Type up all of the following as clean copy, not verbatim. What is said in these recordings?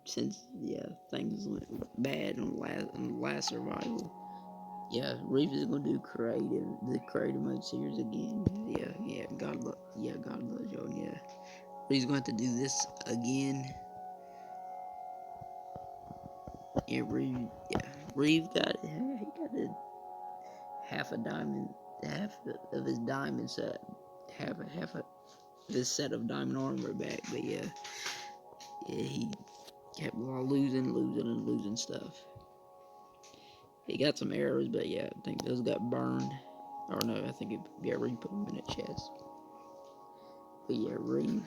since things went bad on the last survival. Yeah, Reeve is gonna do the creative mode series again. God loves y'all. Yeah, Reeve's going to do this again. Yeah, Reeve got half a diamond, half of his diamond set, half of this set of diamond armor back. But he kept losing stuff. He got some arrows, but I think those got burned. Or no, I think Reeve put them in a chest. But Reeve,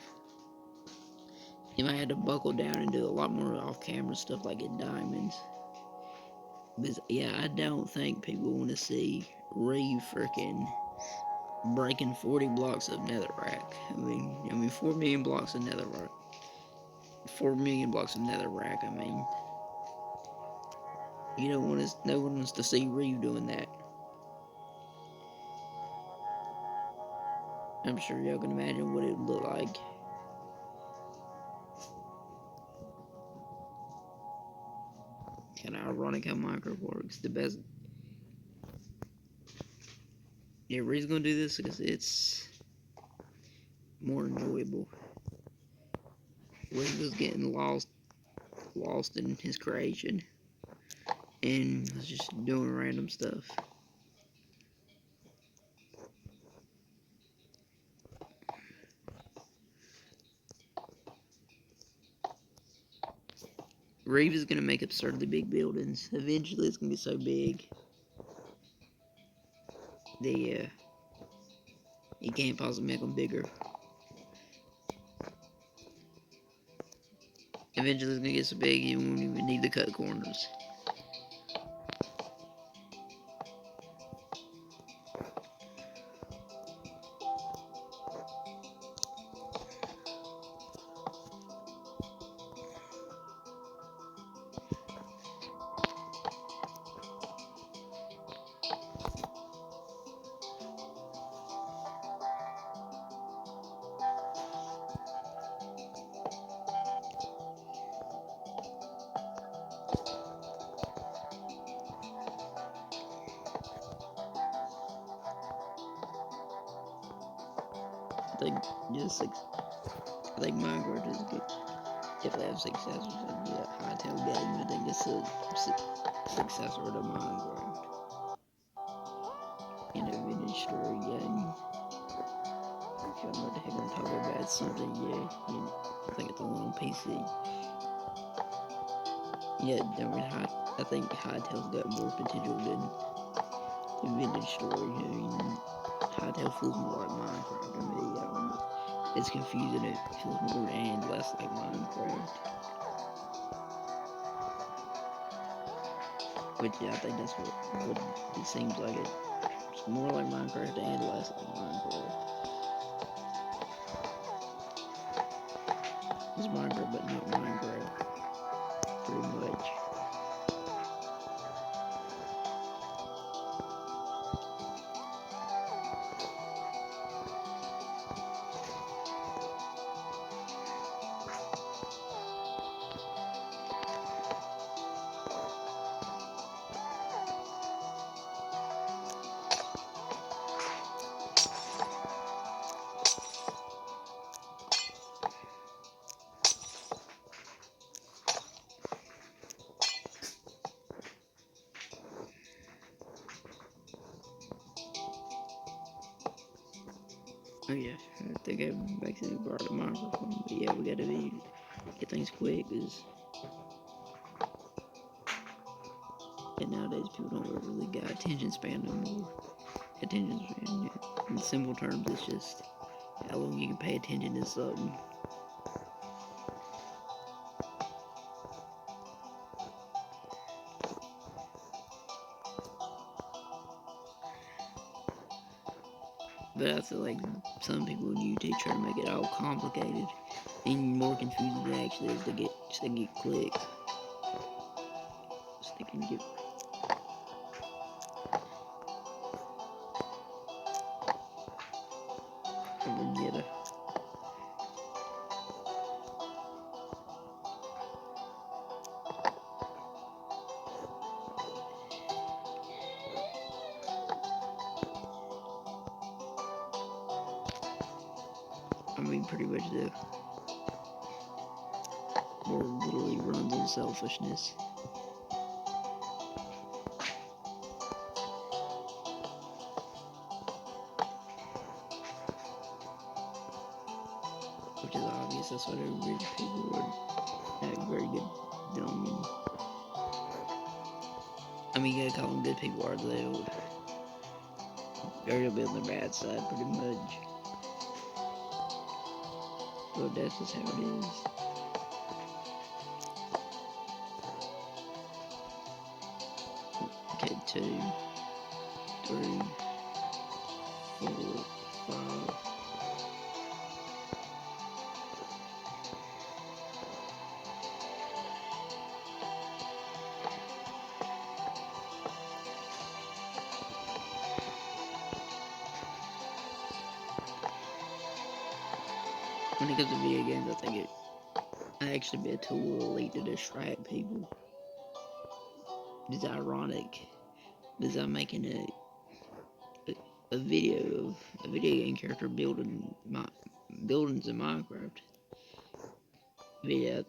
he might have to buckle down and do a lot more off-camera stuff like get diamonds. But I don't think people want to see Reeve freaking breaking 40 blocks of netherrack. I mean 4 million blocks of netherrack. 4 million blocks of netherrack. I mean, you don't want to. No one wants to see Reeve doing that. I'm sure y'all can imagine what it would look like. Kind of ironic how Minecraft works. The best. Yeah, Reeve's gonna do this because it's more enjoyable. Reeve was getting lost in his creation, and was just doing random stuff. Reeve is gonna make absurdly big buildings. Eventually, it's gonna be so big that you can't possibly make them bigger. Eventually, it's gonna get so big you won't even need to cut corners. I think I think Minecraft is good. If they have successors, Hightail Game, I think it's a successor to Minecraft. Vintage story game. I don't know what the heck I'm talking about. It's something, I think it's the one on PC. I think Hightail's got more potential than Vintage Story. Hightail feels more like Minecraft to me. I don't know. It's confusing. It feels more and less like Minecraft. Which I think that's what it seems like. It's more like Minecraft and less like Minecraft. It's Minecraft, but not Minecraft. Pretty much. Oh yeah, I think I basically brought the microphone. But we gotta get things quick, cause nowadays people don't really got attention span no more. Attention span, in simple terms, it's just how long you can pay attention to something. But I feel like some people on YouTube try to make it all complicated and more confusing than it actually is to get clicks. So they can get. mean, pretty much the world literally runs on selfishness. Which is obvious, that's why the rich people are not very good dumb. I mean, you gotta call them good people, or they'll be on the bad side, pretty much. But that's just how it is. Okay, 2, 3, 4, 5. When it comes to video games, I think it actually be a tool to distract people. It's ironic because I'm making a video of a video game character building buildings in Minecraft. But yeah,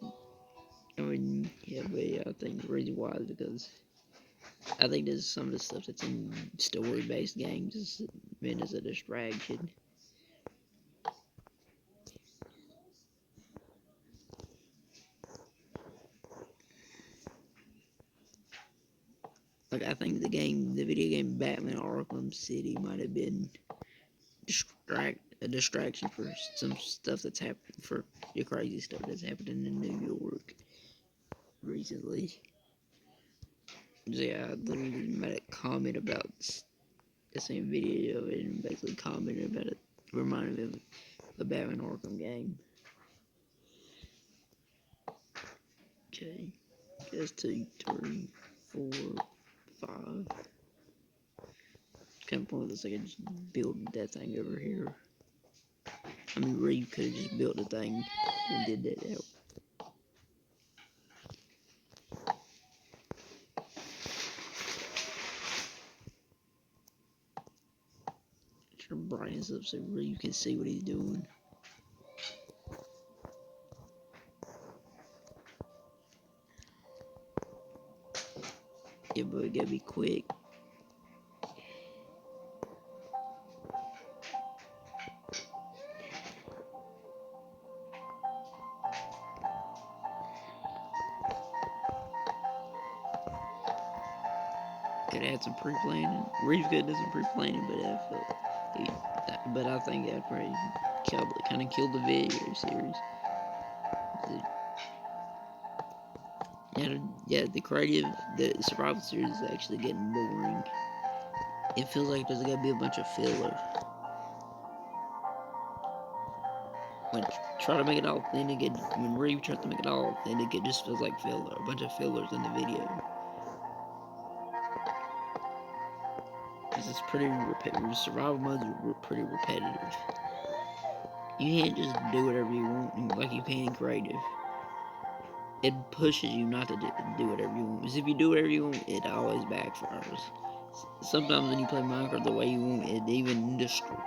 I mean, yeah, but yeah, I think the reason why is because I think there's some of the stuff that's in story-based games is meant as a distraction. Like, I think the video game Batman Arkham City might have been a distraction for some stuff that's happened, for the crazy stuff that's happened in New York recently. So yeah, I literally made a comment about the same video of it and basically commented about it, reminded me of the Batman Arkham game. Okay, guess 2, 3, 4, 5. Kind of pointless. I could just build that thing over here. I mean, Reeve could have just built the thing and did that out. Try to brighten this up so Reeve can see what he's doing. Yeah, but it gotta be quick. Could add some pre-planning. Reeves could do some pre-planning, but I think that probably kind of killed the video series. The survival series is actually getting boring. It feels like there's gonna be a bunch of filler. When try to make it all authentic, when Reeve tries to make it all authentic, it just feels like filler. A bunch of fillers in the video. This is pretty repetitive. Survival modes are pretty repetitive. You can't just do whatever you want like you can in creative. It pushes you not to do whatever you want. Because if you do whatever you want, it always backfires. Sometimes when you play Minecraft the way you want, it even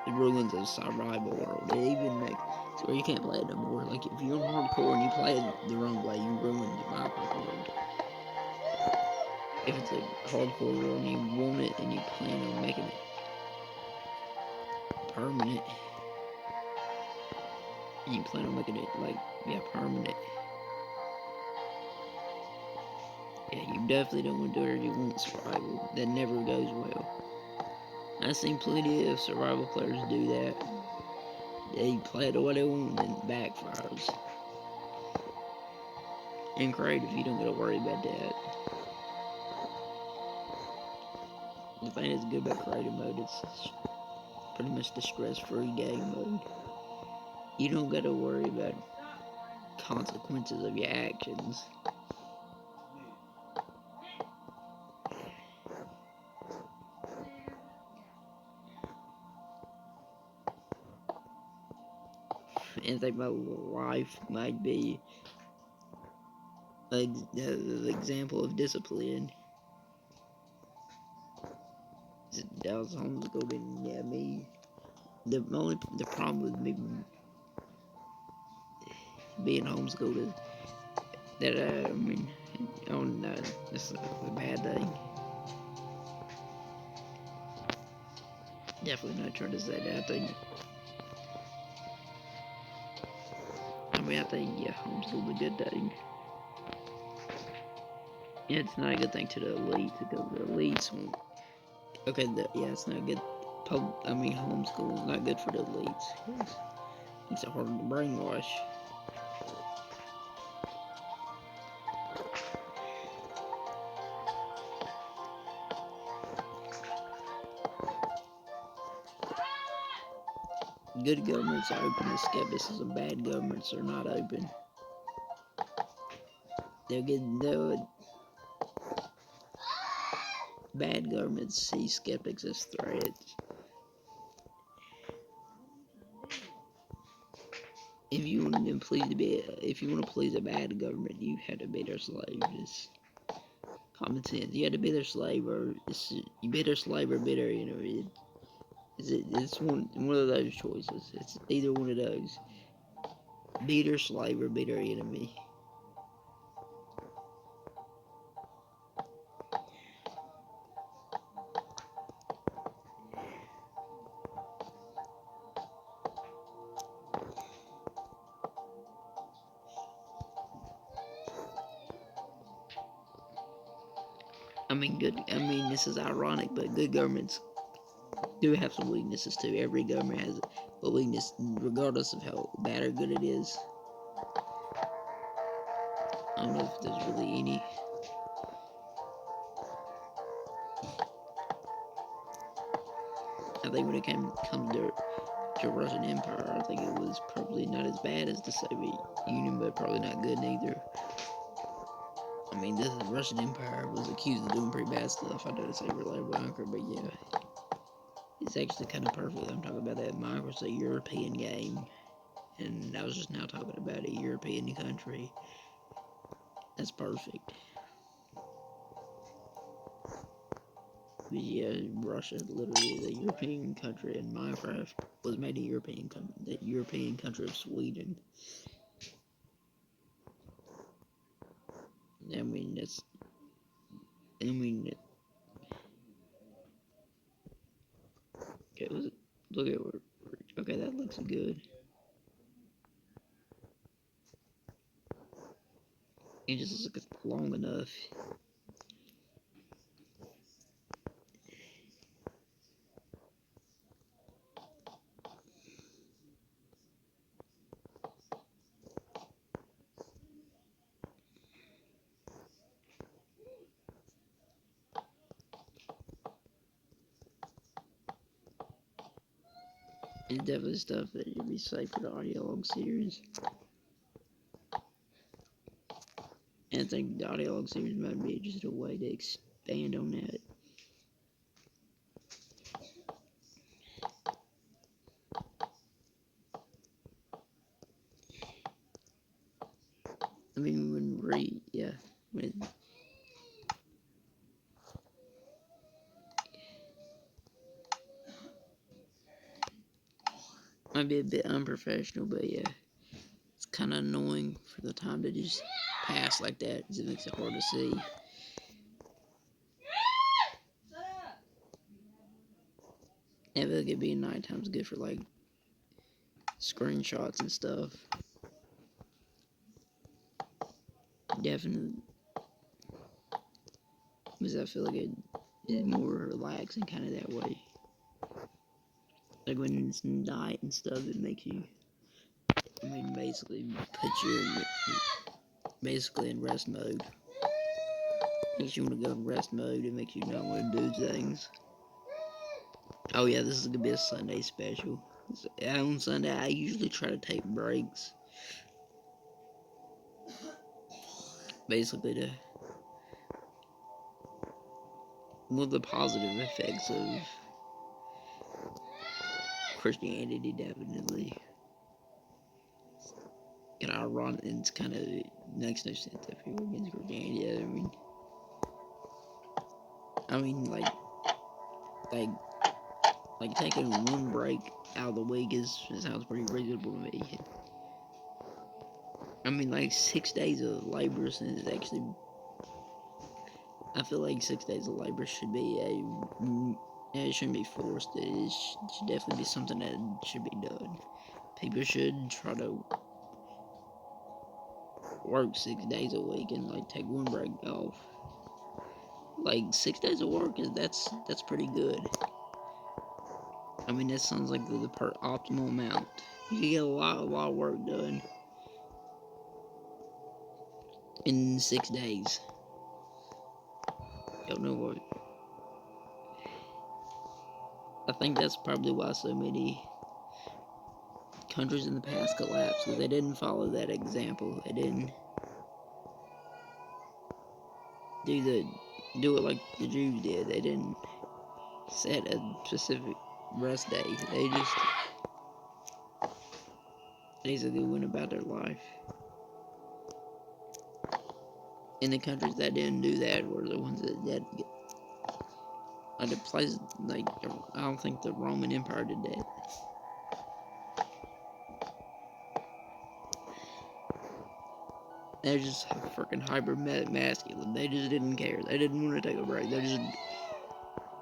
ruins a survival world. It even makes it where you can't play it no more. Like, if you're hardcore and you play it the wrong way, you ruin the Minecraft world. If it's a hardcore world and you want it and you plan on making it permanent, and you plan on making it, like, yeah, permanent, yeah, you definitely don't want to do whatever you want survival. That never goes well. I've seen plenty of survival players do that. They play it the way they want and it backfires. In creative, you don't gotta worry about that. The thing that's good about creative mode is pretty much the stress-free game mode. You don't gotta worry about consequences of your actions. Anything about life might be an example of discipline. That was homeschooled, and yeah, me. The problem with me being homeschooled. That I mean, on it's a bad thing. Definitely not trying to say that. I think yeah, homeschool's a good thing. Yeah, it's not a good thing to the elites because the elites won't. Okay, yeah, it's not good. Homeschool is not good for the elites. It's harder to brainwash. Good governments are open to skepticism. Bad governments are not open. Bad governments see skeptics as threats. If you want to please a bad government, you have to be their slave. Just common sense. You have to be their slave, or you be their slave or be their, it's one of those choices. It's either one of those. Be their slave or be their enemy. This is ironic, but good governments do have some weaknesses too. Every government has a weakness, regardless of how bad or good it is. I don't know if there's really any. I think when it comes to Russian Empire, I think it was probably not as bad as the Soviet Union, but probably not good neither. The Russian Empire was accused of doing pretty bad stuff. I know it's a reliable anchor, but yeah, it's actually kind of perfect. I'm talking about that Minecraft's a European game, and I was just now talking about a European country. That's perfect. But yeah, Russia literally is a European country, and Minecraft was made a the European country of Sweden. I mean, that's. I mean, okay, look at where. Okay, that looks good. It just looks long enough. It's definitely stuff that should be safe for the audio log series. And I think the audio log series might be just a way to expand on that. Might be a bit unprofessional, but yeah, it's kind of annoying for the time to just pass like that. It makes it hard to see. I feel like it being nighttime is good for like screenshots and stuff. Definitely, because I feel like it is more relaxing kind of that way. Like when it's night and stuff, it makes you, basically put basically in rest mode. Makes you want to go in rest mode. It makes you not want to do things. Oh yeah, this is gonna be a Sunday special. On Sunday, I usually try to take breaks. Basically, one of the positive effects of Christianity, definitely. And ironic, it's kind of makes no sense if you're against Christianity. Like taking one break out of the week sounds pretty reasonable to me. I mean, like 6 days of labor is actually. I feel like 6 days of labor should be it shouldn't be forced. It should definitely be something that should be done. People should try to work 6 days a week and like take one break off. Like 6 days of work that's pretty good. I mean, that sounds like the optimal amount. You can get a lot of work done in 6 days. Don't know what. I think that's probably why so many countries in the past collapsed, because they didn't follow that example. They didn't do it like the Jews did. They didn't set a specific rest day. They just basically went about their life. And the countries that didn't do that were the ones that like the places like I don't think the Roman Empire did that. They're just freaking hyper masculine. They just didn't care. They didn't want to take a break. They just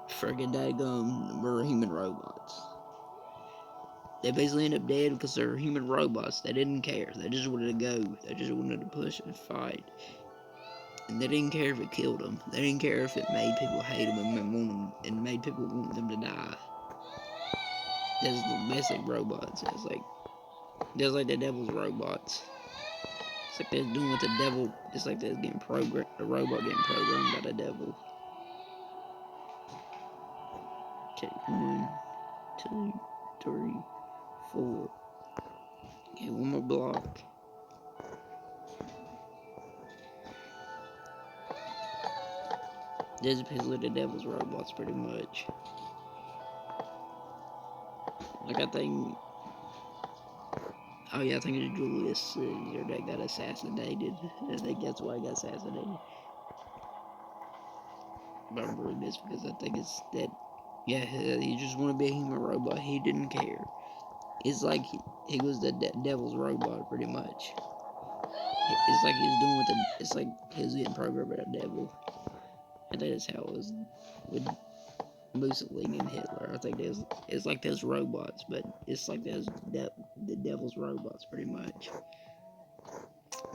freaking daggum were human robots. They basically ended up dead because they're human robots. They didn't care. They just wanted to go. They just wanted to push and fight. And they didn't care if it killed them. They didn't care if it made people hate them and made people want them to die. That's the basic robots. That's like the devil's robots. It's like they're doing what the devil. It's like they're getting programmed. The robot getting programmed by the devil. Okay, 1, 2, 3, 4. Okay, one more block. There's basically the devil's robots, pretty much. Like I think. Oh yeah, I think it's Julius Caesar that got assassinated. I think that's why he got assassinated. But I remember this because I think it's that. Yeah, he just wanted to be a human robot. He didn't care. It's like he was the devil's robot, pretty much. It's like he was doing what the. It's like he was getting programmed by the devil. I think that's how it was with Mussolini and Hitler. I think it's like those robots, but it's like those the devil's robots, pretty much.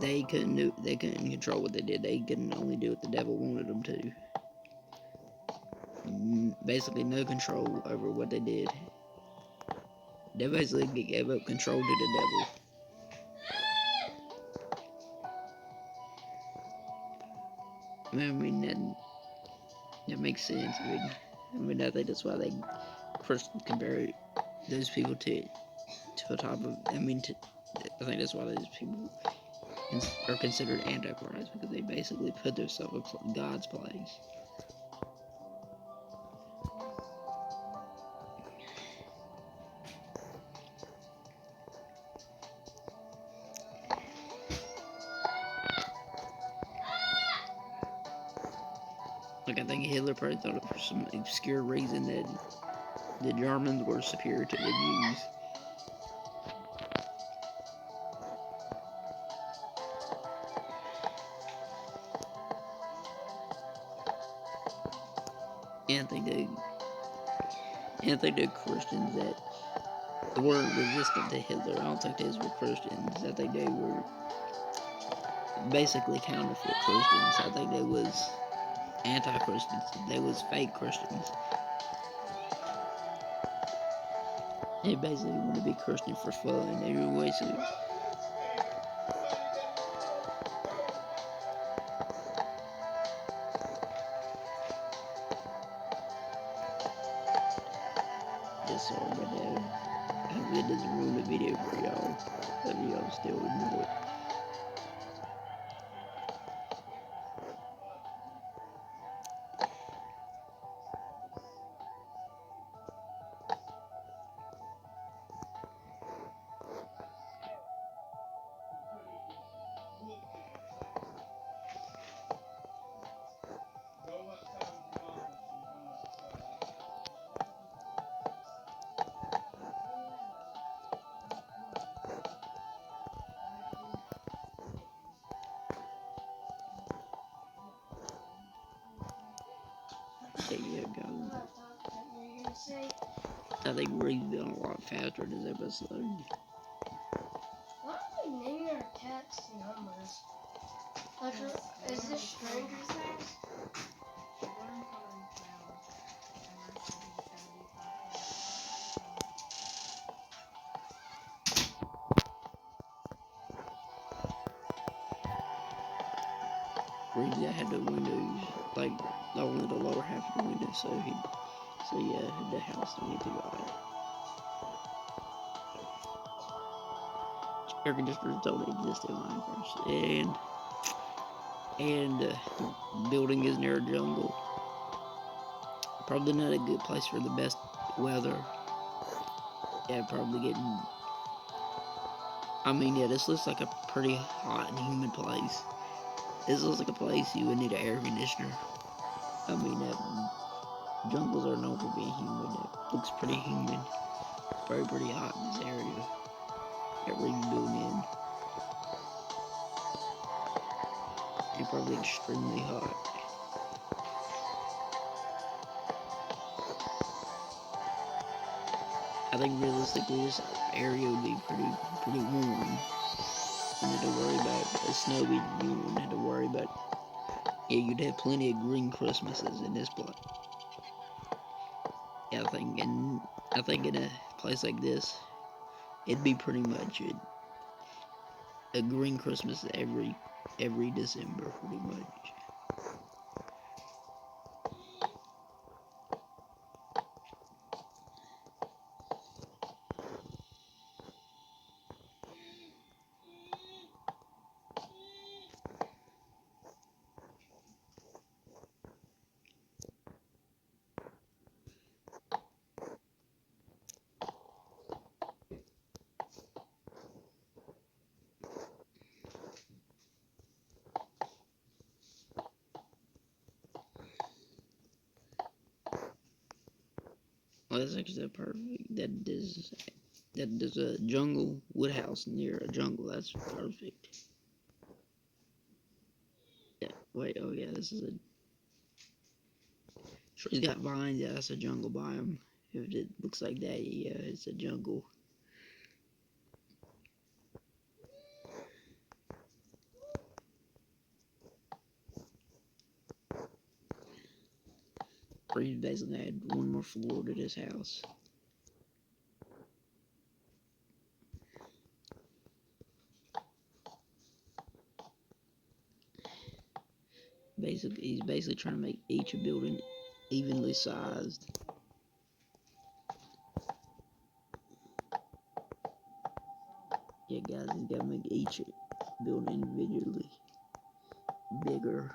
They couldn't control what they did. They could only do what the devil wanted them to. Basically, no control over what they did. They basically gave up control to the devil. I mean that makes sense. I mean, I think that's why they first compare those people to a type of. I think that's why those people are considered antichrist, because they basically put themselves in God's place. Like I think Hitler probably thought it for some obscure reason that the Germans were superior to the Jews. And I think the Christians that weren't resistant to Hitler, I don't think those were Christians. I think they were basically counterfeit Christians. I think they was anti-Christians. They was fake Christians. They basically want to be Christian for fun. They were basically. Just sorry about that. I hope it doesn't ruin the video for y'all. But y'all still enjoy it. Yeah, go. I think Reed's been a lot faster this episode. Why are we naming our cats numbers? Like, is this Stranger Things? Reed's had the windows, like only the lower half of the window, so yeah, the house don't need to go out. Air conditioners don't exist in Minecraft, and building is near a jungle. Probably not a good place for the best weather. Yeah, probably getting. I mean, yeah, this looks like a pretty hot and humid place. This looks like a place you would need an air conditioner. I mean, jungles are known for being humid. It looks pretty humid. Pretty hot in this area. That Reed's building in. And probably extremely hot. I think realistically this area would be pretty warm. You need to worry about a snowy. You wouldn't have to worry about. Yeah, you'd have plenty of green Christmases in this place. Yeah, I think in a place like this, it'd be pretty much a green Christmas every December, pretty much. Well, that's actually perfect. That is a jungle wood house near a jungle. That's perfect. Yeah. Wait. Oh yeah. This is a. Sure, he's got vines. Yeah, that's a jungle biome. If it looks like that, yeah, it's a jungle. He's basically add one more floor to this house. He's basically trying to make each building evenly sized. Yeah, guys, he's got to make each building individually bigger.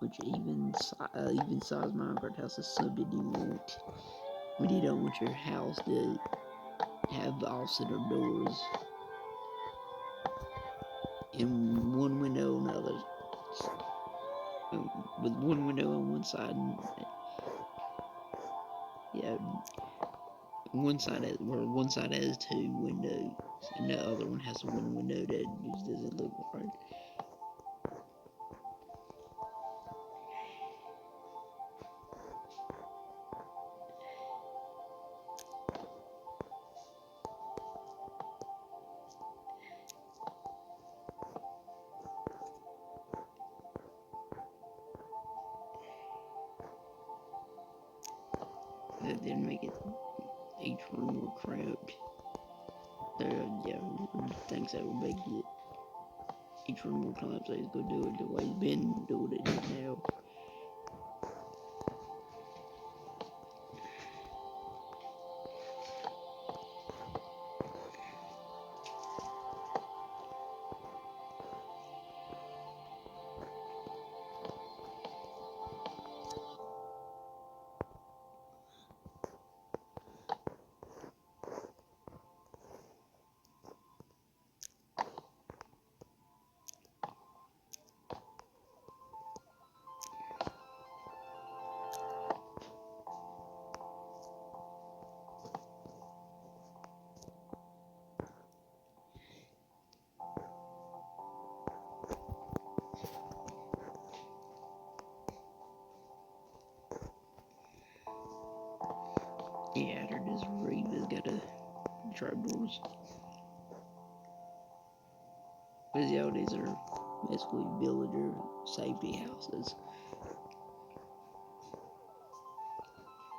Which even size Minecraft house is something you want. When you don't want your house to have off-center doors in one window and another, with one window on one side and yeah, one side has two windows and the other one has one window that just doesn't look right. That didn't make it each room more cramped. Yeah, thinks that would make it each room more cramped, so he's gonna do it the way he's been doing it now. just read. It's got a trapdoors. But yeah, these are basically villager safety houses.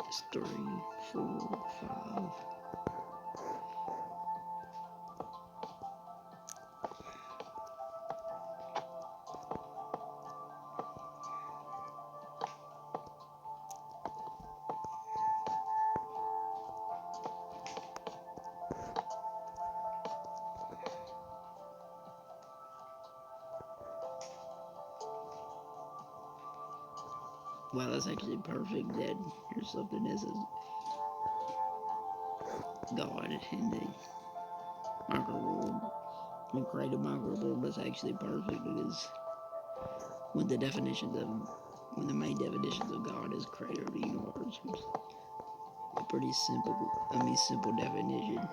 It's 3, 4, 5. Wow, that's actually perfect that here's something that says God in the micro world. We create a micro world that's actually perfect because when the main definitions of God is creator of the universe, which is a pretty simple definition.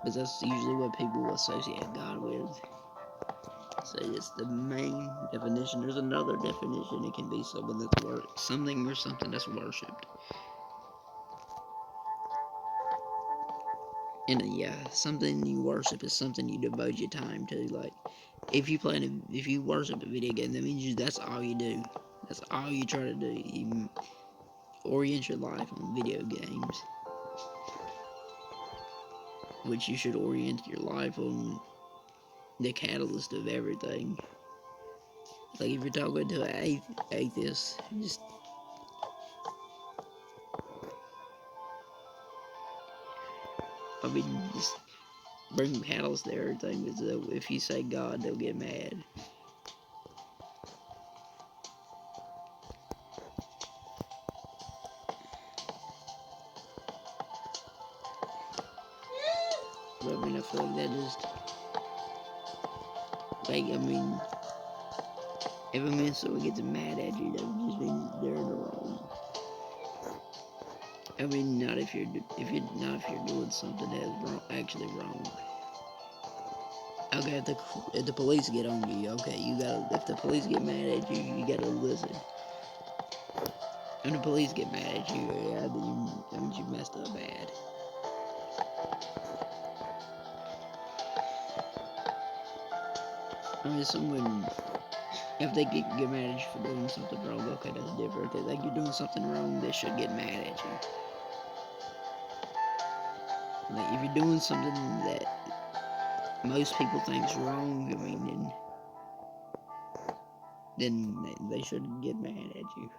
But that's usually what people associate God with. So it's the main definition. There's another definition. It can be someone that's something or something that's worshipped. And yeah, something you worship is something you devote your time to. Like if you worship a video game, that means that's all you do. That's all you try to do. You orient your life on video games, which you should orient your life on the catalyst of everything. Like if you're talking to an atheist, just just bring catalyst to everything. Because if you say God, they'll get mad. But I feel like that just if it means someone gets mad at you, that would just mean they're in the wrong. Not if you're doing something that's actually wrong. Okay, if the police get on you, okay, if the police get mad at you, you gotta listen. When the police get mad at you, yeah, that means you messed up bad. Someone, if they get mad at you for doing something wrong, okay, that's different. If they think you're doing something wrong, they should get mad at you. Like, if you're doing something that most people think is wrong, then they shouldn't get mad at you.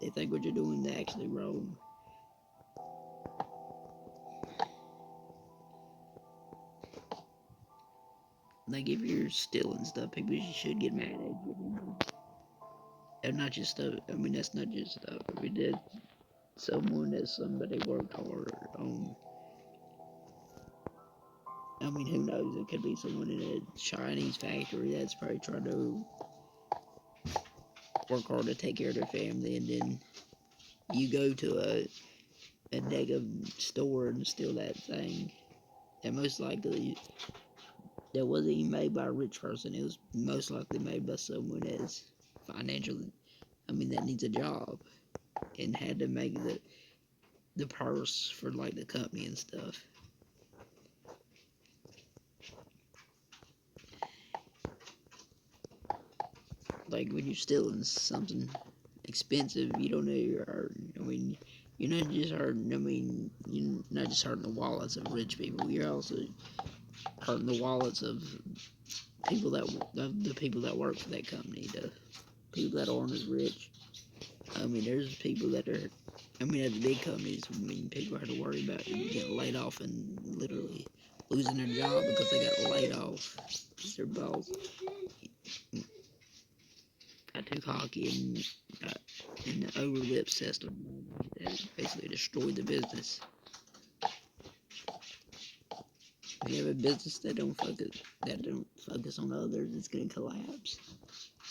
They think what you're doing is actually wrong. Like, if you're stealing stuff, people should get mad at you. And not just stuff, that's not just stuff. That's someone that somebody worked hard on. Who knows? It could be someone in a Chinese factory that's probably trying to work hard to take care of their family, and then you go to a nega store and steal that thing. And most likely, that wasn't even made by a rich person. It was most likely made by someone that's financially, that needs a job and had to make the purse for like the company and stuff. Like when you're stealing something expensive, you don't know you're hurting. You're not just hurting. You're not just hurting the wallets of rich people. You're also hurting the wallets of the people that work for that company, the people that aren't as rich. There's people that are. At the big companies, people have to worry about getting laid off and literally losing their job because they got laid off. Their boss got too cocky and the overlip system that basically destroyed the business. If you have a business that don't focus on others, it's gonna collapse.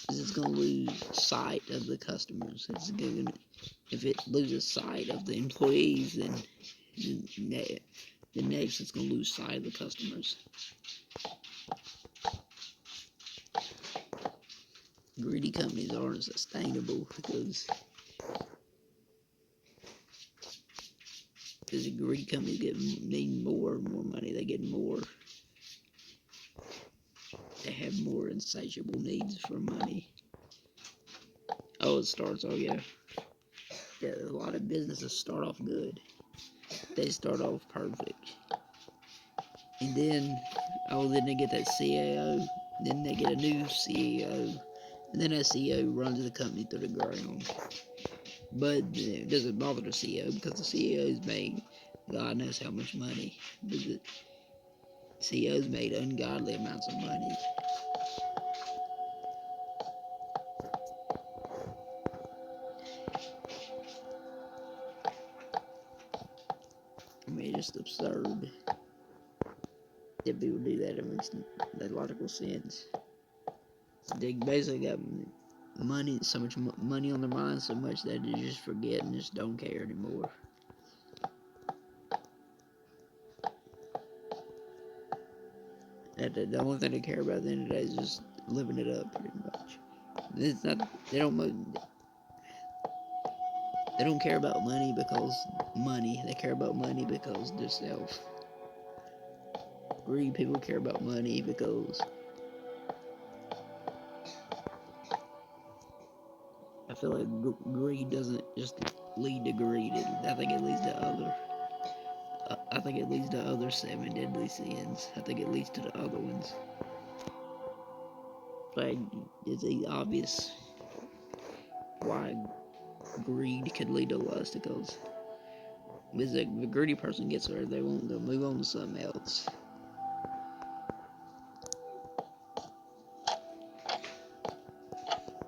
It's gonna lose sight of the customers. If it loses sight of the employees, then next it's gonna lose sight of the customers. Greedy companies aren't sustainable because because the greedy companies need more and more money. They get more. They have more insatiable needs for money. Oh, it starts. Oh yeah. Yeah, a lot of businesses start off good. They start off perfect, and then then they get that CAO. Then they get a new CEO, and then that CEO runs the company to the ground. But it doesn't bother the CEO because the CEO's made God knows how much money. But the CEO's made ungodly amounts of money. I mean, it's just absurd that people do that. It makes no logical sense. They basically got money, so much money on their mind, so much that they just forget and just don't care anymore. The only thing they care about at the end of the day is just living it up, pretty much. It's not. They don't care about money because money. They care about money because they're self. Greedy people care about money because I feel like greed doesn't just lead to greed. I think it leads to other. I think it leads to other seven deadly sins. I think it leads to the other ones. Like it's obvious why greed could lead to lust because if a greedy person gets there, they won't go move on to something else.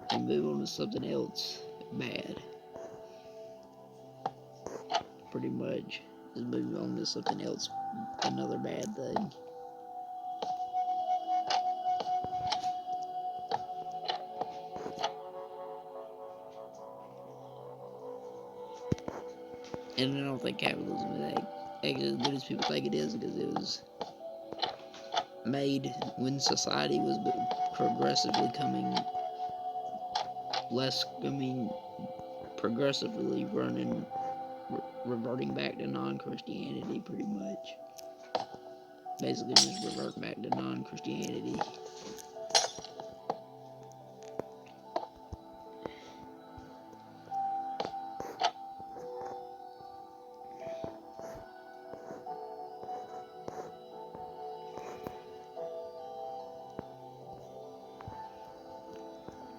They move on to something else bad. Pretty much. Just move on to something else, another bad thing. And I don't think capitalism is as good as people think it is because it was made when society was progressively coming less, progressively reverting back to non-Christianity pretty much. Basically just revert back to non-Christianity.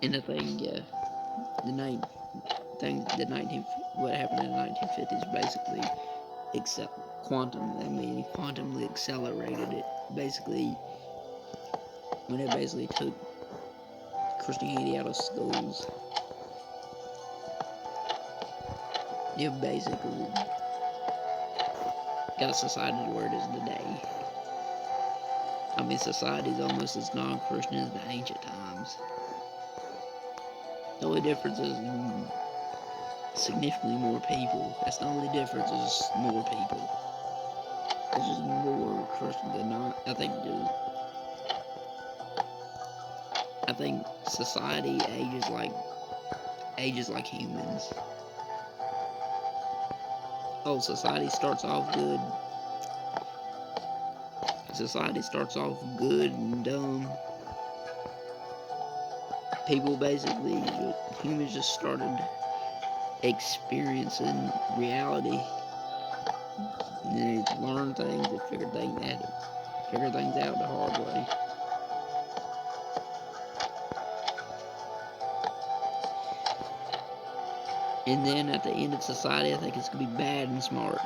And the thing, what happened in the 1950s basically quantumly accelerated it. Basically, when it basically took Christianity out of schools, it basically got society to where it is today. I mean, society is almost as non-Christian as the ancient times. The only difference is significantly more people. That's the only difference is more people. There's just more Christian than not. I think society ages like humans. Oh, society starts off good. Society starts off good and dumb. Humans just started experiencing reality. And they learn things, they figure things out the hard way. And then at the end of society, I think it's gonna be bad and smart.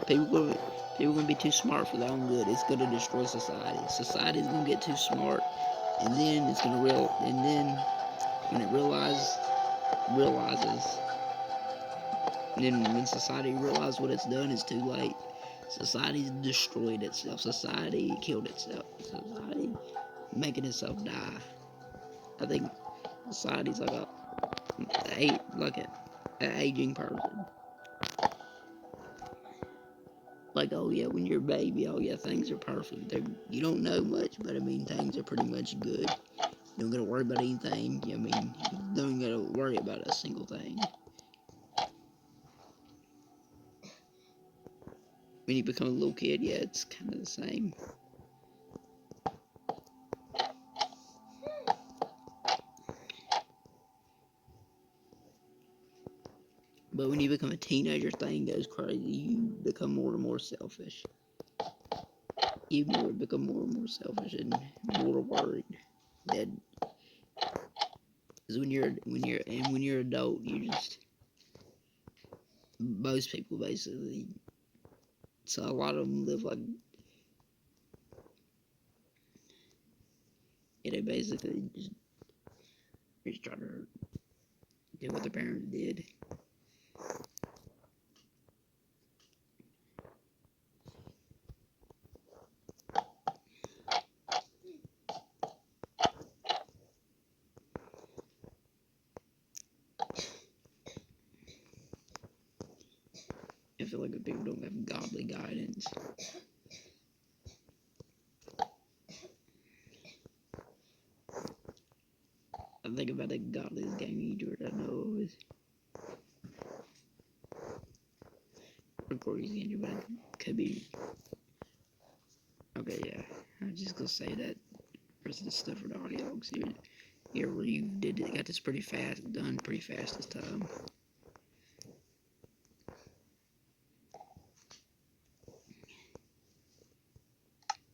People gonna be too smart for their own good. It's gonna destroy society. Society's gonna get too smart, and then when it realizes, then when society realizes what it's done, it's too late. Society's destroyed itself. Society killed itself. Society making itself die. I think society's like an aging person. Like, oh yeah, when you're a baby, oh yeah, things are perfect. You don't know much, but I mean, things are pretty much good. You don't gotta worry about anything. You don't gotta worry about a single thing. when you become a little kid, yeah, it's kind of the same. But when you become a teenager, thing goes crazy. You become more and more selfish. You become more and more selfish and more worried. That is when you're adult, you just most people basically. So a lot of them live like they basically just try to do what their parents did. I feel like if people don't have godly guidance, I think about the godliest game YouTuber I know of is recording YouTube, but it could be okay. Yeah, I'm just gonna say that the rest of the stuff for the audio because your review got this pretty fast, done pretty fast this time.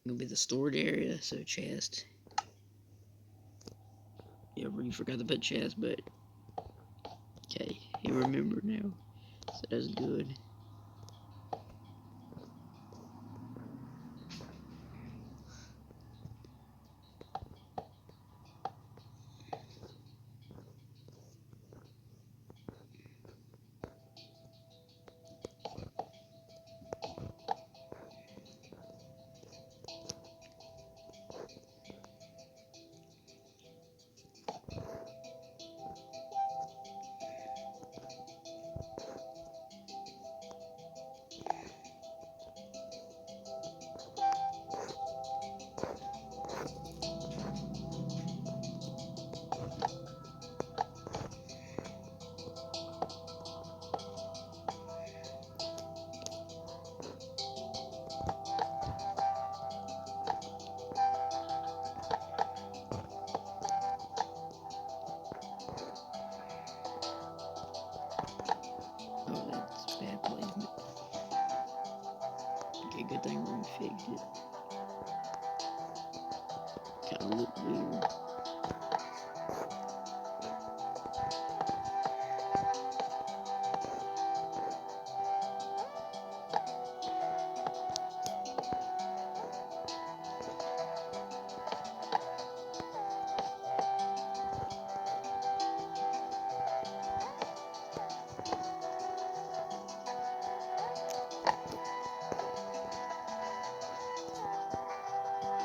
Gonna be the storage area, so chest. Yeah, you forgot to put chest, but okay, you remember now, so that's good. Oh, that's bad placement. Okay, good thing we fixed it. Kind of look weird.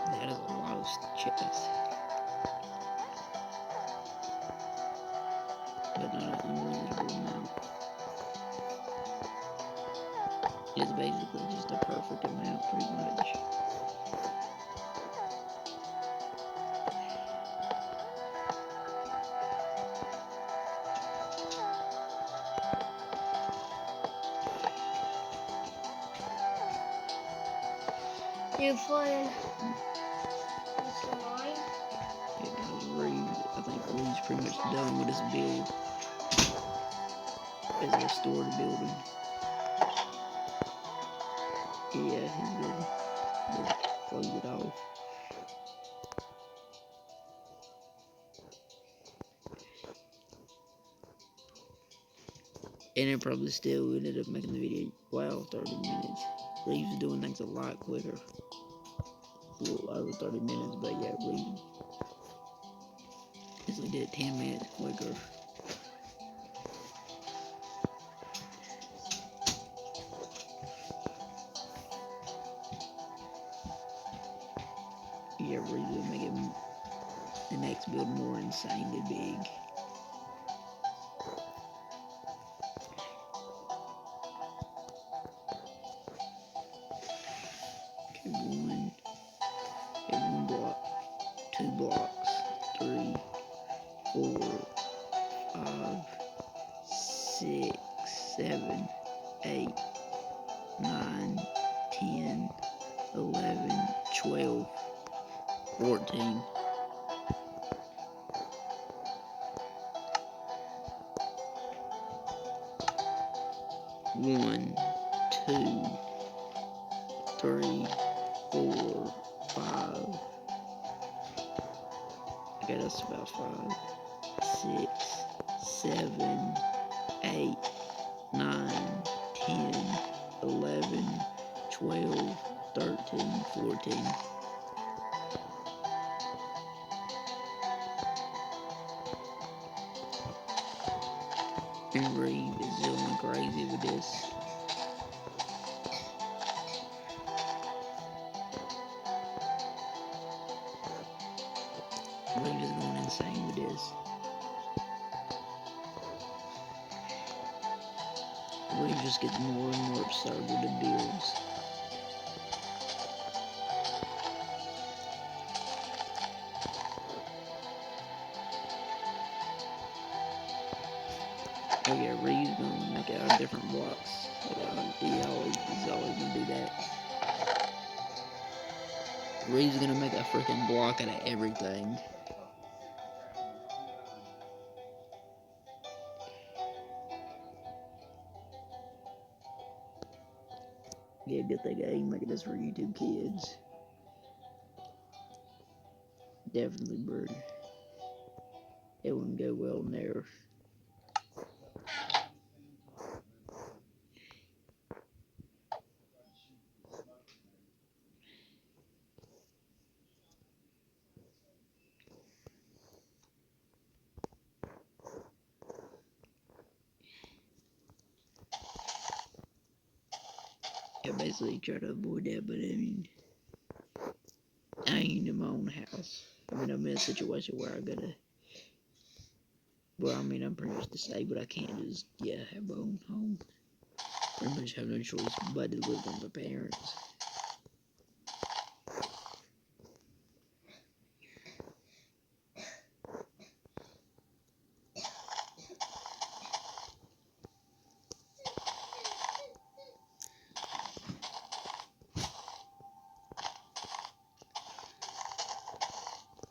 That is a lot of chest, but not an unreasonable amount. It's basically just a perfect amount, pretty much. You playing this line? Yeah, guys, I think Reed's pretty much done with his build. As a restored building. Yeah, he's good. Just close it off. And it probably still ended up making the video, wow, 30 minutes. Reeves doing things a lot quicker. A little over 30 minutes, but yeah, Reeves easily did it 10 minutes quicker. Yeah, Reeves would make it the next build more insanely big. Okay, one block, 2 blocks, 3, 4, 5, 6, 7, 8, 9, 12, 14. One, two, three, 4, 5. Okay, that's about 5. 6, 7, 8, 9, 10, 11, 12, 13, 14. And Reed is going crazy with this. Reed is going insane with this. Reed just gets more and more absurd with the builds. Oh yeah, Reed's gonna make it out of different blocks. He's always gonna do that. Reed's gonna make a freaking block out of everything. Yeah, good thing I ain't making this for YouTube kids. Definitely, bro. It wouldn't go well in there. Yeah, basically try to avoid that, but I mean, I ain't in my own house. I mean, I'm in a situation where I gotta. Well, I mean, I'm pretty much disabled. I can't just, have my own home. Pretty much have no choice but to live with my parents.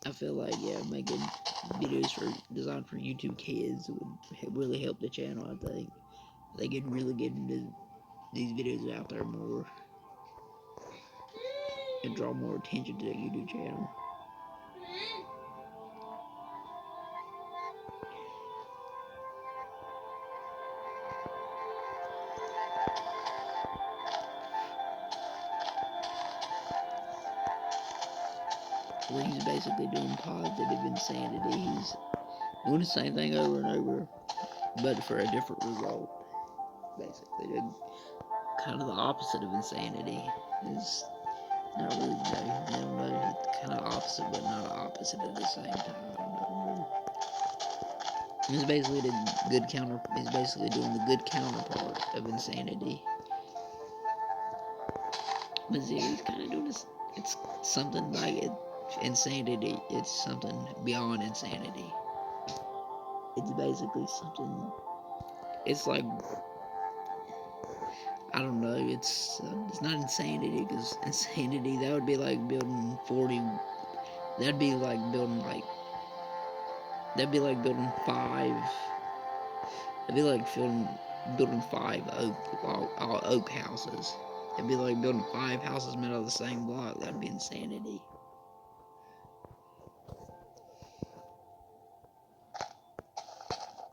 I feel like, making videos designed for YouTube kids would really help the channel, I think. They could really get into these videos out there more and draw more attention to the YouTube channel. Where he's basically doing positive insanity. He's doing the same thing over and over, but for a different result. Basically, kind of the opposite of insanity. It's not really, I don't know, it's kind of opposite, but not opposite at the same time. I don't know. It's basically the good counter. It's basically doing the good counterpart of insanity. But see, he's kind of doing this. It's something like insanity. It's something beyond insanity. It's basically something. It's like, I don't know. It's not insanity, because insanity, that would be like building 40. That'd be like building like. That'd be like building 5. It'd be like building 5 oak houses. It'd be like building 5 houses made out of the same block. That'd be insanity.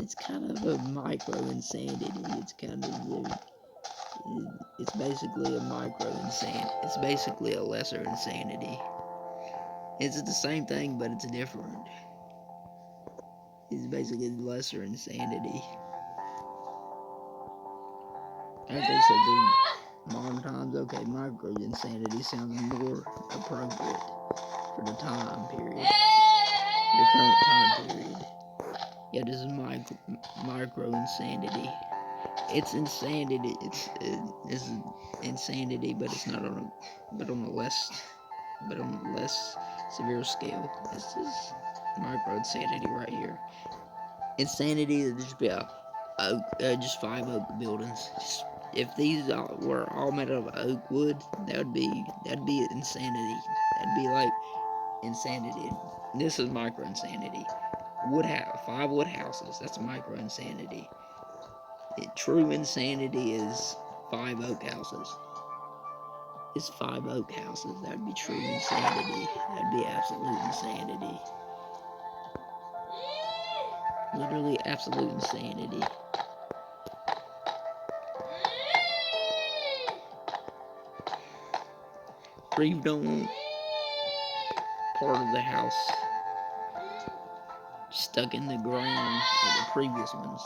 It's kind of a micro insanity. It's basically a micro insanity. It's basically a lesser insanity. It's the same thing, but it's different. It's basically lesser insanity. As they said in modern times, okay, micro insanity sounds more appropriate for the time period, the current time period. Yeah, this is micro insanity. It's insanity. It's insanity, but it's not on a less severe scale. This is micro insanity right here. Insanity is just just 5 oak buildings, just if these were all made out of oak wood, that'd be insanity. That'd be like insanity. This is micro insanity. Five wood houses. That's micro insanity. True insanity is 5 oak houses. It's 5 oak houses. That'd be true insanity. That'd be absolute insanity. Literally absolute insanity. Reeve don't want part of the house stuck in the ground like the previous ones.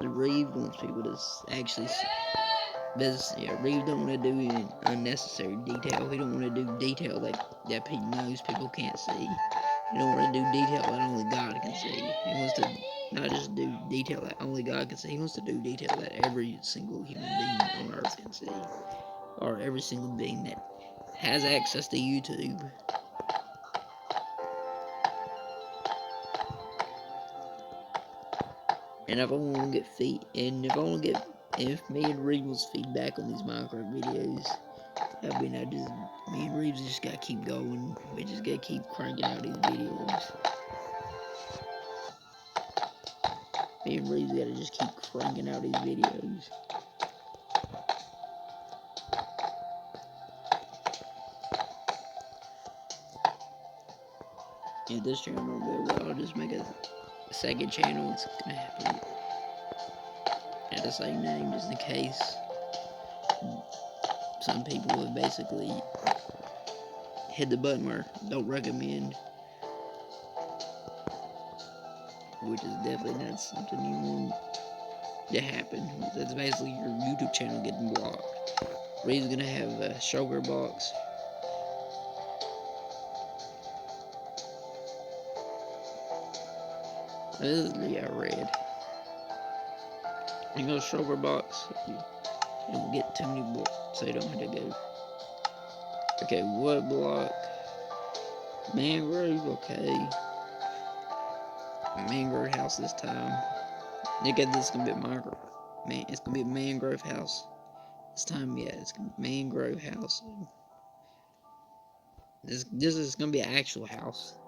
The Reeve wants people to actually. Reeve don't want to do any unnecessary detail. He don't want to do detail that people knows people can't see. He don't want to do detail that only God can see. He wants to not just do detail that only God can see. He wants to do detail that every single human being on earth can see, or every single being that has access to YouTube. And if I want to get if me and Reeve was feedback on these Minecraft videos, I mean, me and Reeves just gotta keep going. We just gotta keep cranking out these videos. Me and Reeves gotta just keep cranking out these videos. If this channel don't go well, I'll just make a second channel. It's gonna happen at the same name, just in case. Some people would basically hit the button where don't recommend, which is definitely not something you want to happen. That's basically your YouTube channel getting blocked. Reeves gonna have a sugar box. This is I read. You go sugar box. You don't get too many books, so you don't have to go. Okay, wood block. Mangrove, okay. Mangrove house this time. Look at this, gonna be a mangrove. Man, it's gonna be a mangrove house. This time, yeah, it's gonna be a mangrove house. This is gonna be an actual house.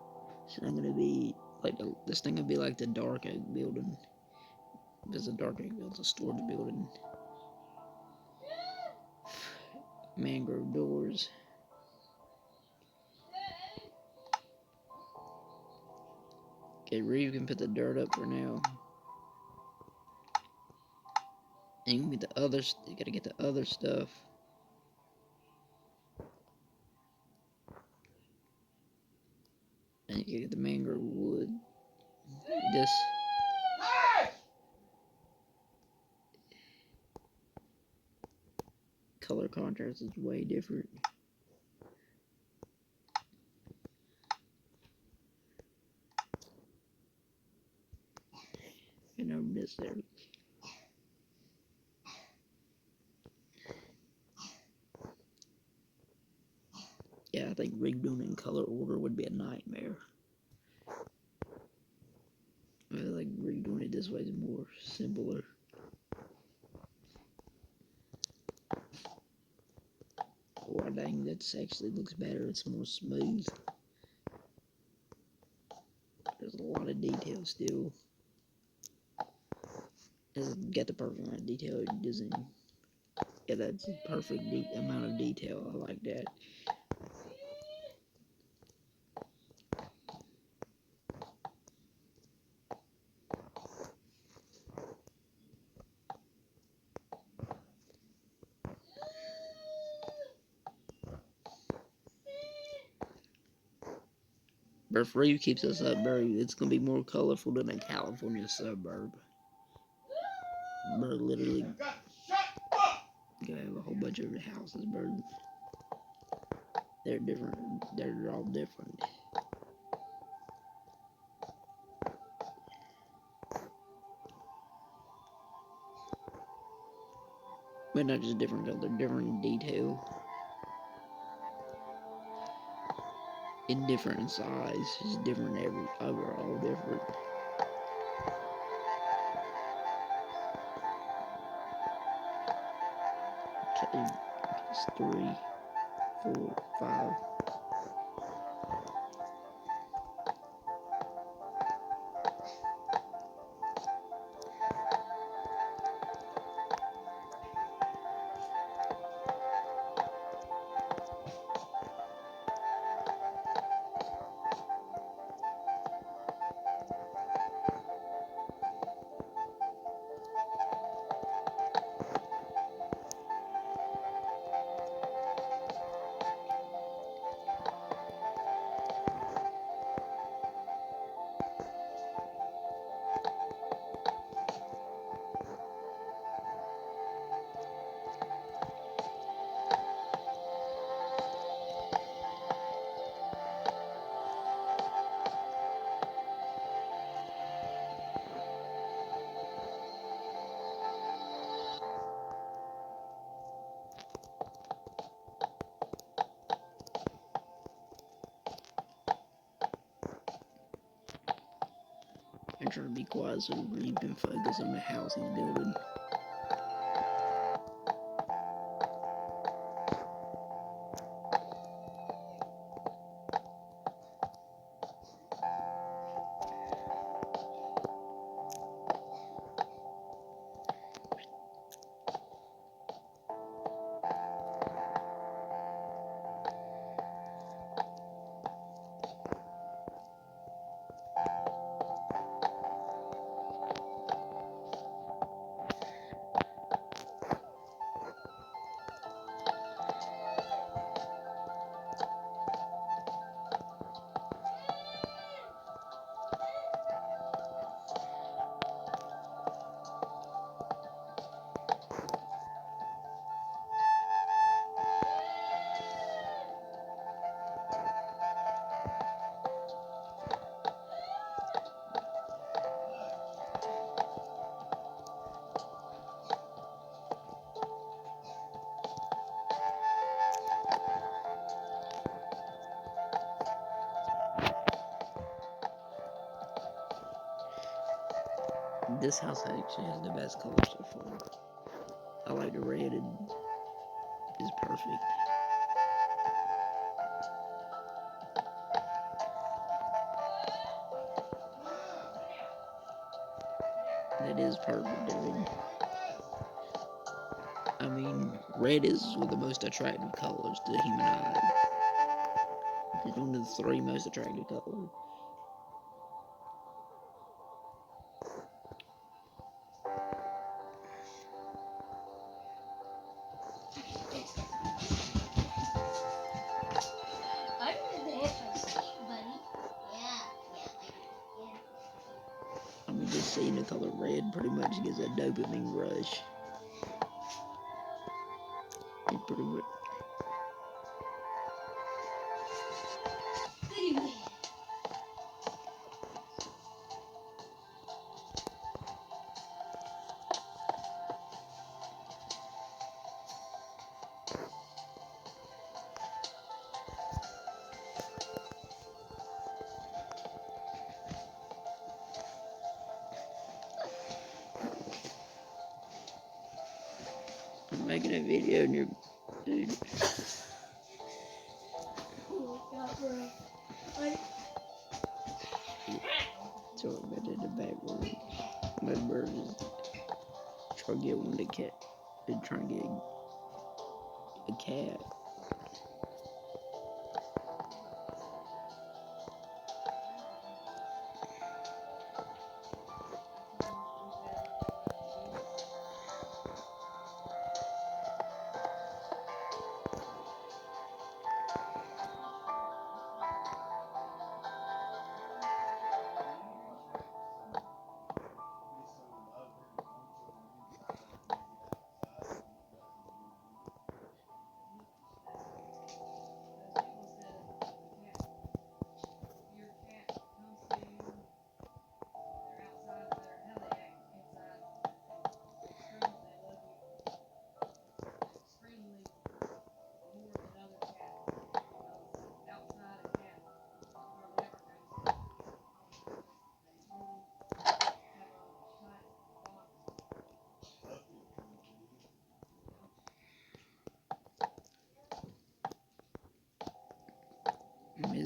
It's not gonna be like this thing gonna be like the dark oak building. There's a dark oak building, a storage building. Mangrove doors. Okay, Reeve can put the dirt up for now. And you can get the other. You gotta get the other stuff. And you can get the mangrove wood. This. Color contrast is way different. And I missed there. Yeah, I think redoing in color order would be a nightmare. I feel like redoing it this way is more simpler. Oh dang, that actually looks better. It's more smooth. There's a lot of detail still. It's got the perfect amount of detail. It doesn't. Yeah, that's a perfect amount of detail. I like that. But if Reeve keeps us up, bro, it's gonna be more colorful than a California suburb. Bro, literally, gonna have a whole bunch of houses, bro. They're different. They're all different. But not just different color, different detail. In different size, just different overall different. 3, 4, 5. I'm trying to be quiet so he can focus on the house he's building. This house actually has the best color so far. I like the red, it is perfect. That is perfect, dude. I mean, red is one of the most attractive colors to the human eye. It's one of the 3 most attractive colors. I didn't dance with Steve, buddy. I mean, just seeing the color red pretty much gives a dopamine rush. It pretty much. I'm making a video and you're. Dude. So I bet in the back room, my bird is trying to get one to cat. They're trying to get a cat.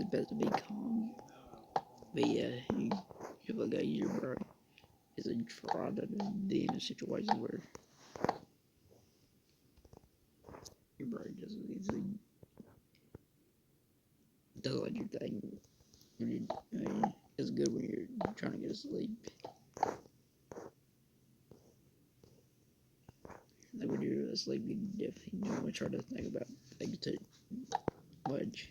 it's best to be calm. But yeah, you gotta use your brain. It's a try to be in a situation where your brain doesn't let you think. It's good when you're trying to get to sleep. Like when you're asleep, you definitely don't want to try to think about things too much.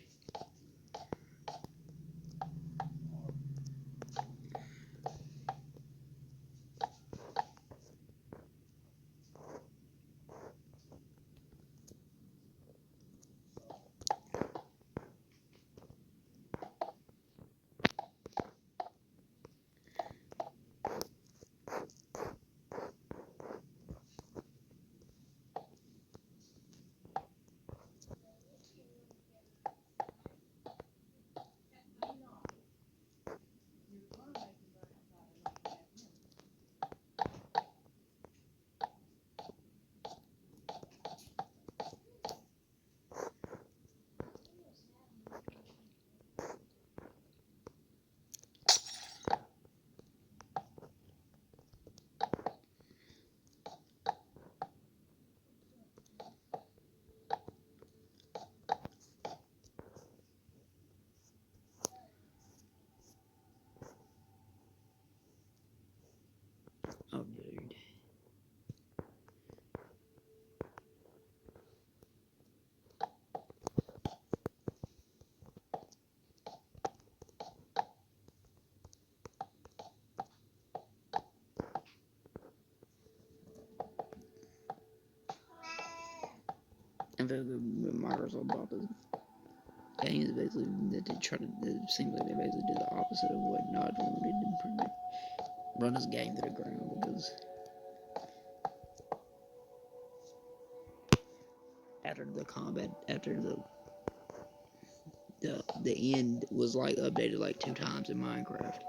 Oh, dude. I feel good when Microsoft bought the games, basically, that they try to, it seems like they basically did the opposite of what Nod wanted to pretty much run his game to the ground because after the combat, after the end was like updated like 2 times in Minecraft.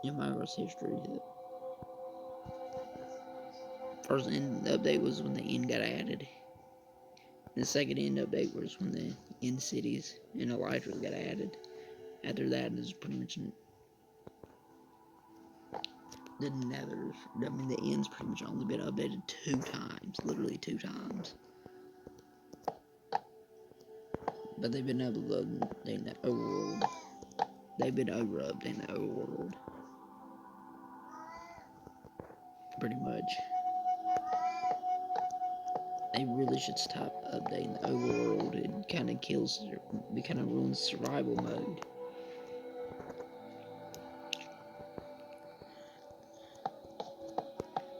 In Minecraft's history, the first end update was when the end got added. The second end update was when the end cities and Elytras got added. After that, it's pretty much the Nether. I mean, the end's pretty much only been updated 2 times, literally 2 times. But they've been uploading the overworld. They've been over-updating the overworld. Pretty much. They really should stop updating the overworld. It kind of kills, it kind of ruins survival mode.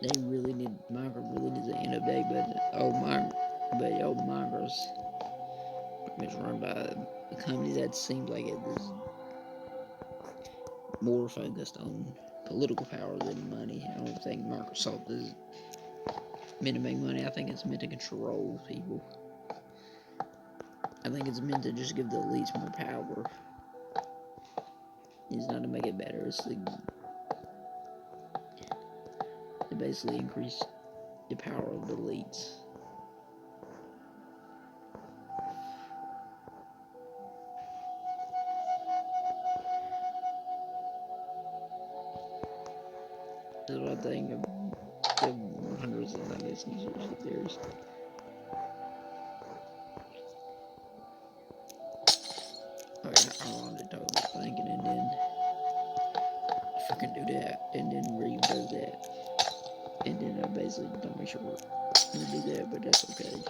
They really need, Minecraft really needs an end update, but Minecraft's pretty much run by a company that seems like it is more focused on political power than money. I don't think Microsoft is meant to make money. I think it's meant to control people. I think it's meant to just give the elites more power. It's not to make it better. It's to basically increase the power of the elites. That's what I think of hundreds of theories. Okay, I wanted to talk about thinking and then fucking do that and then Reeve does that. And then I basically don't make sure we're gonna do that, but that's okay.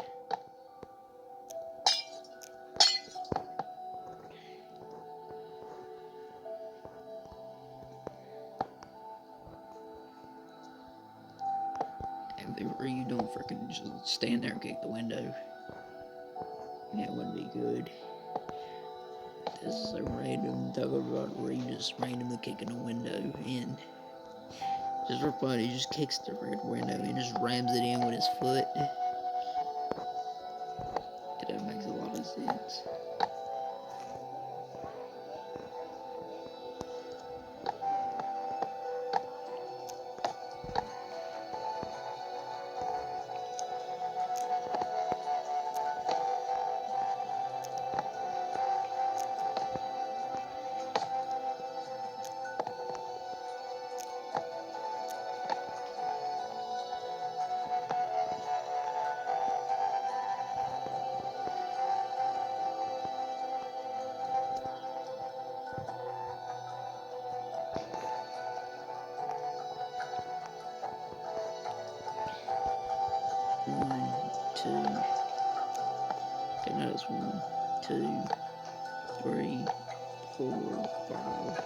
If Reeve don't freaking just stand there and kick the window, that wouldn't be good. This is a random talk about Reeve just randomly kicking a window in. Just for fun, he just kicks the red window and just rams it in with his foot. That makes a lot of sense. That's 1, 2, 3, 4, 5.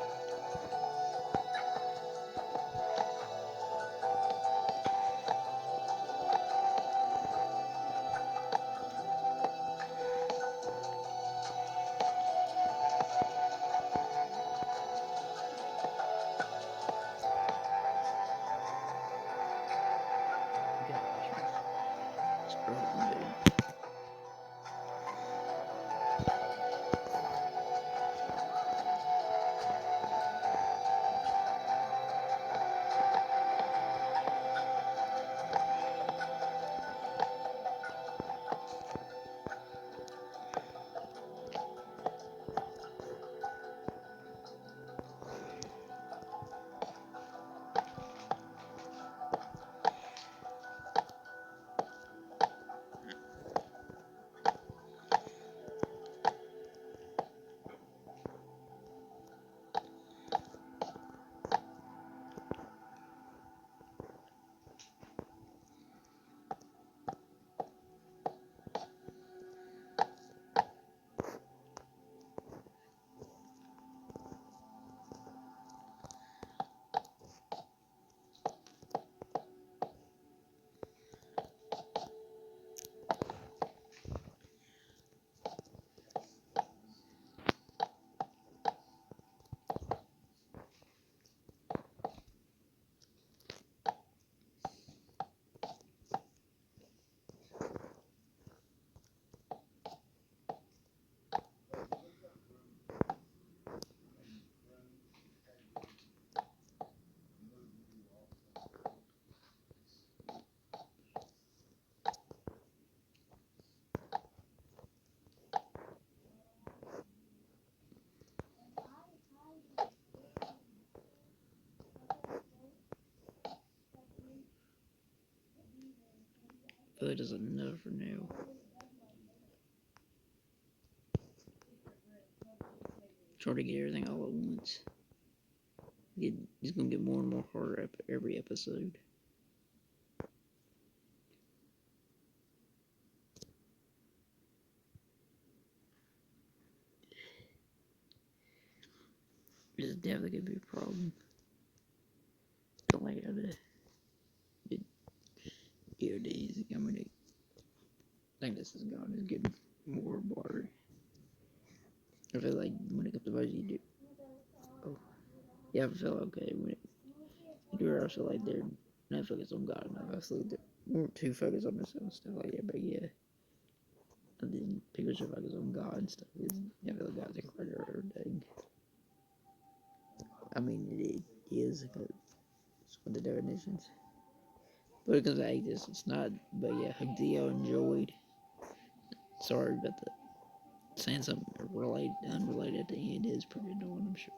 That is enough for now. Try to get everything all at once. It's gonna get more and more harder every episode. It's definitely gonna be a problem. Don't like how the EODs. I think this is gone. It's getting more watery. I feel like when it comes to budget, you do. Oh, yeah, I feel okay when you do. I feel like they're not focused on God enough. I feel like they weren't too focused on themselves and stuff like that. But yeah, and then people should focus on God and stuff. I feel like God's in charge of everything. I mean, it is. It's one of the definitions. But it comes to atheist, it's not. But yeah, hope that y'all enjoyed. Sorry about the saying something unrelated at the end is pretty annoying, I'm sure.